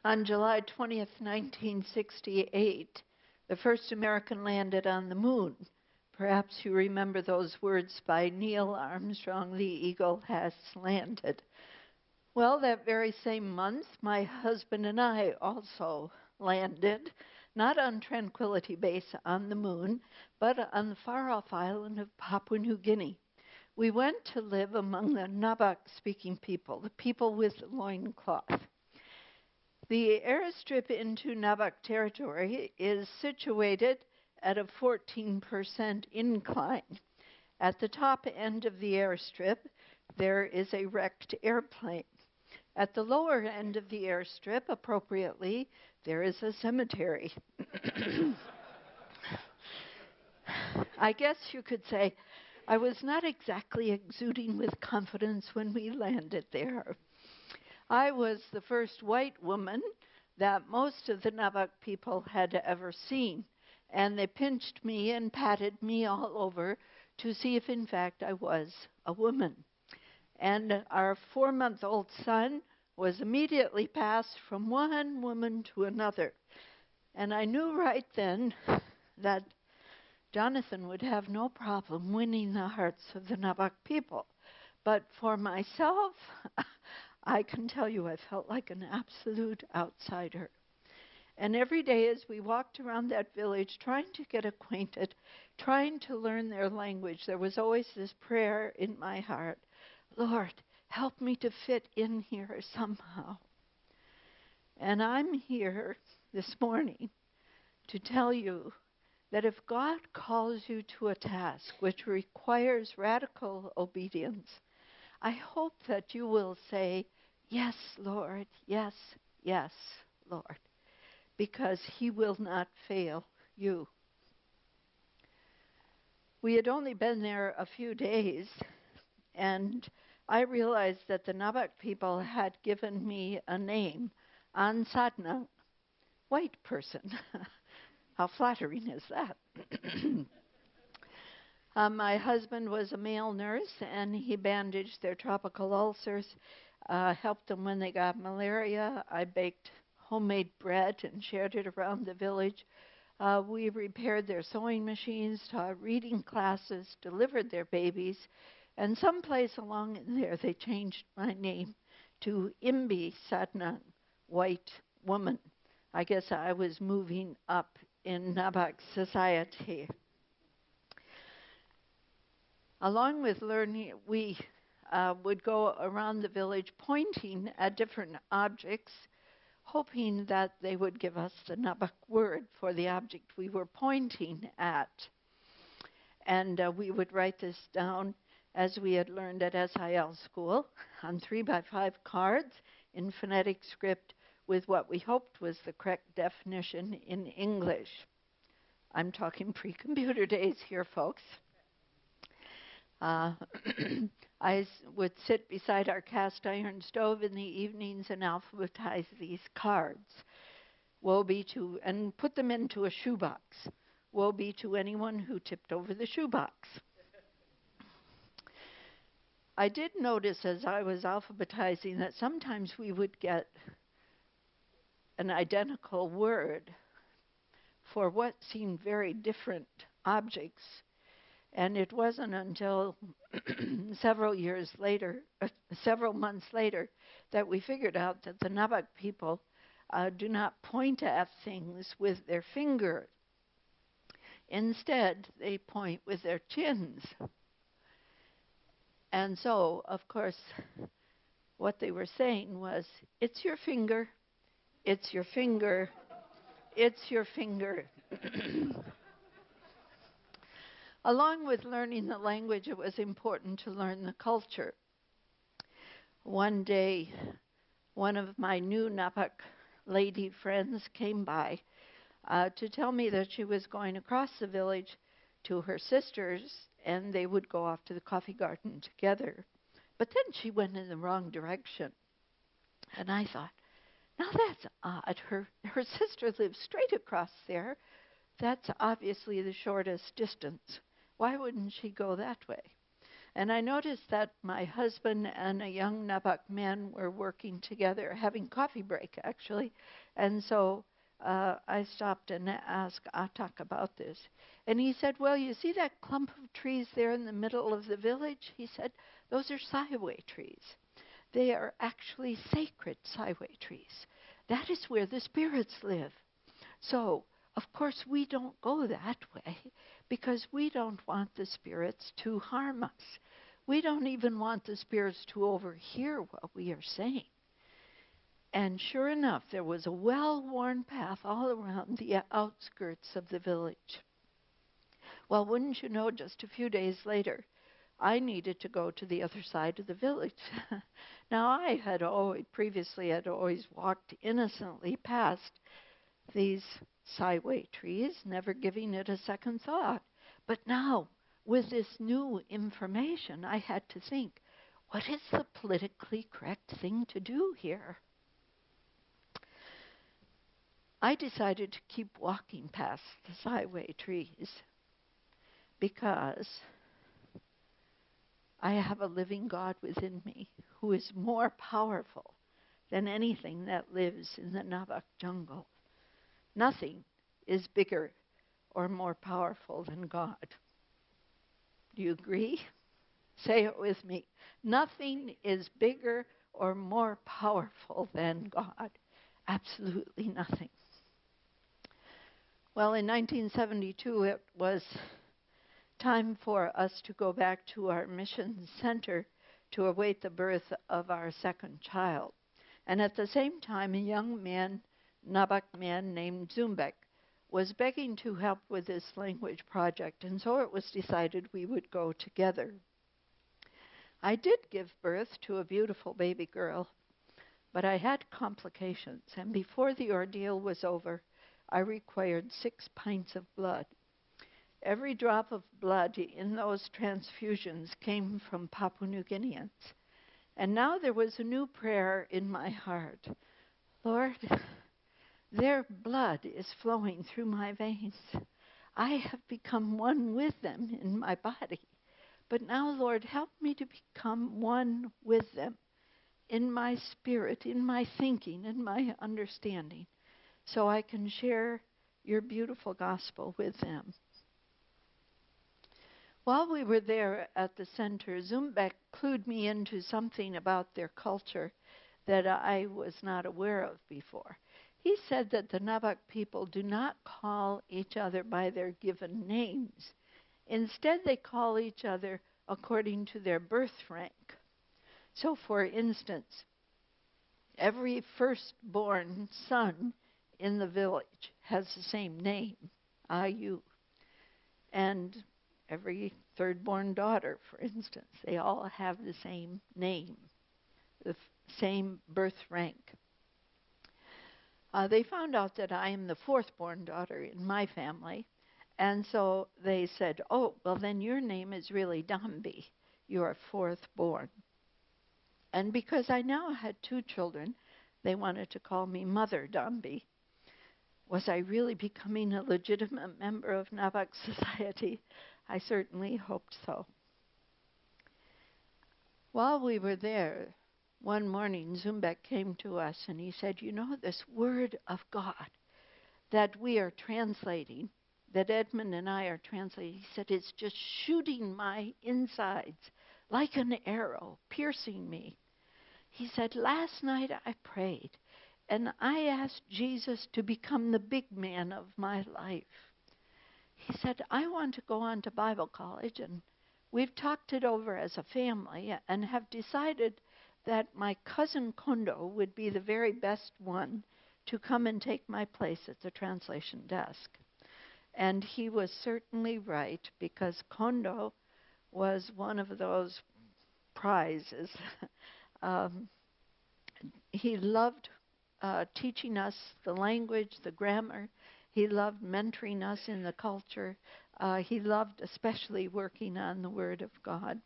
On July 20th, 1968, the first American landed on the moon. Perhaps you remember those words by Neil Armstrong, "The eagle has landed." Well, that very same month, my husband and I also landed, not on Tranquility Base on the moon, but on the far-off island of Papua New Guinea. We went to live among the Nabak-speaking people, the people with the loincloth. The airstrip into Nabak territory is situated at a 14% incline. At the top end of the airstrip, there is a wrecked airplane. At the lower end of the airstrip, appropriately, there is a cemetery. I guess you could say I was not exactly exuding with confidence when we landed there. I was the first white woman that most of the Nabak people had ever seen, and they pinched me and patted me all over to see if, in fact, I was a woman. And our 4-month-old son was immediately passed from one woman to another. And I knew right then that Jonathan would have no problem winning the hearts of the Nabak people. But for myself, I can tell you I felt like an absolute outsider. And every day as we walked around that village trying to get acquainted, trying to learn their language, there was always this prayer in my heart: Lord, help me to fit in here somehow. And I'm here this morning to tell you that if God calls you to a task which requires radical obedience, I hope that you will say, "Yes, Lord, yes, yes, Lord," because He will not fail you. We had only been there a few days, and I realized that the Nabak people had given me a name, An Sadnang, white person. How flattering is that? My husband was a male nurse, and he bandaged their tropical ulcers, helped them when they got malaria. I baked homemade bread and shared it around the village. We repaired their sewing machines, taught reading classes, delivered their babies, and someplace along in there they changed my name to Imbi Sadnang, white woman. I guess I was moving up in Nabak society. Along with learning, we would go around the village pointing at different objects, hoping that they would give us the Nabak word for the object we were pointing at. And we would write this down as we had learned at SIL school on 3x5 cards in phonetic script with what we hoped was the correct definition in English. I'm talking pre-computer days here, folks. I would sit beside our cast iron stove in the evenings and alphabetize these cards. Woe be to, and put them into a shoebox. Woe be to anyone who tipped over the shoebox. I did notice as I was alphabetizing that sometimes we would get an identical word for what seemed very different objects. And it wasn't until several months later, that we figured out that the Nabak people do not point at things with their finger. Instead, they point with their chins. And so, of course, what they were saying was, "It's your finger, it's your finger, it's your finger." Along with learning the language, it was important to learn the culture. One day, one of my new Nabak lady friends came by to tell me that she was going across the village to her sister's, and they would go off to the coffee garden together. But then she went in the wrong direction. And I thought, now that's odd. Her sister lives straight across there. That's obviously the shortest distance. Why wouldn't she go that way? And I noticed that my husband and a young Nabak man were working together, having coffee break, actually. And so I stopped and asked Atak about this. And he said, well, you see that clump of trees there in the middle of the village? He said, those are Saiway trees. They are actually sacred Saiway trees. That is where the spirits live. So, of course, we don't go that way because we don't want the spirits to harm us. We don't even want the spirits to overhear what we are saying. And sure enough, there was a well-worn path all around the outskirts of the village. Well, wouldn't you know, just a few days later, I needed to go to the other side of the village. Now, I had always walked innocently past these Saiway trees, never giving it a second thought. But now, with this new information, I had to think, what is the politically correct thing to do here? I decided to keep walking past the Saiway trees because I have a living God within me who is more powerful than anything that lives in the Nabak jungle. Nothing is bigger or more powerful than God. Do you agree? Say it with me. Nothing is bigger or more powerful than God. Absolutely nothing. Well, in 1972, it was time for us to go back to our mission center to await the birth of our second child. And at the same time, a young man, Nabak man named Zumbek, was begging to help with this language project, and so it was decided we would go together. I did give birth to a beautiful baby girl, but I had complications, and before the ordeal was over, I required 6 pints of blood. Every drop of blood in those transfusions came from Papua New Guineans. And now there was a new prayer in my heart. Lord, their blood is flowing through my veins. I have become one with them in my body. But now, Lord, help me to become one with them in my spirit, in my thinking, in my understanding, so I can share your beautiful gospel with them. While we were there at the center, Zumbek clued me into something about their culture that I was not aware of before. He said that the Nabak people do not call each other by their given names. Instead, they call each other according to their birth rank. So, for instance, every firstborn son in the village has the same name, Ayu. And every third-born daughter, for instance, they all have the same name, the same birth rank. They found out that I am the fourth-born daughter in my family, and so they said, oh, well, then your name is really Dambi. You are fourth-born. And because I now had 2 children, they wanted to call me Mother Dambi. Was I really becoming a legitimate member of Nabak society? I certainly hoped so. While we were there, one morning Zumbek came to us and he said, you know, this word of God that we are translating, that Edmund and I are translating, he said, it's just shooting my insides like an arrow, piercing me. He said, last night I prayed and I asked Jesus to become the big man of my life. He said, I want to go on to Bible college, and we've talked it over as a family and have decided that my cousin Kondo would be the very best one to come and take my place at the translation desk. And he was certainly right, because Kondo was one of those prizes. He loved teaching us the language, the grammar. He loved mentoring us in the culture. He loved especially working on the Word of God.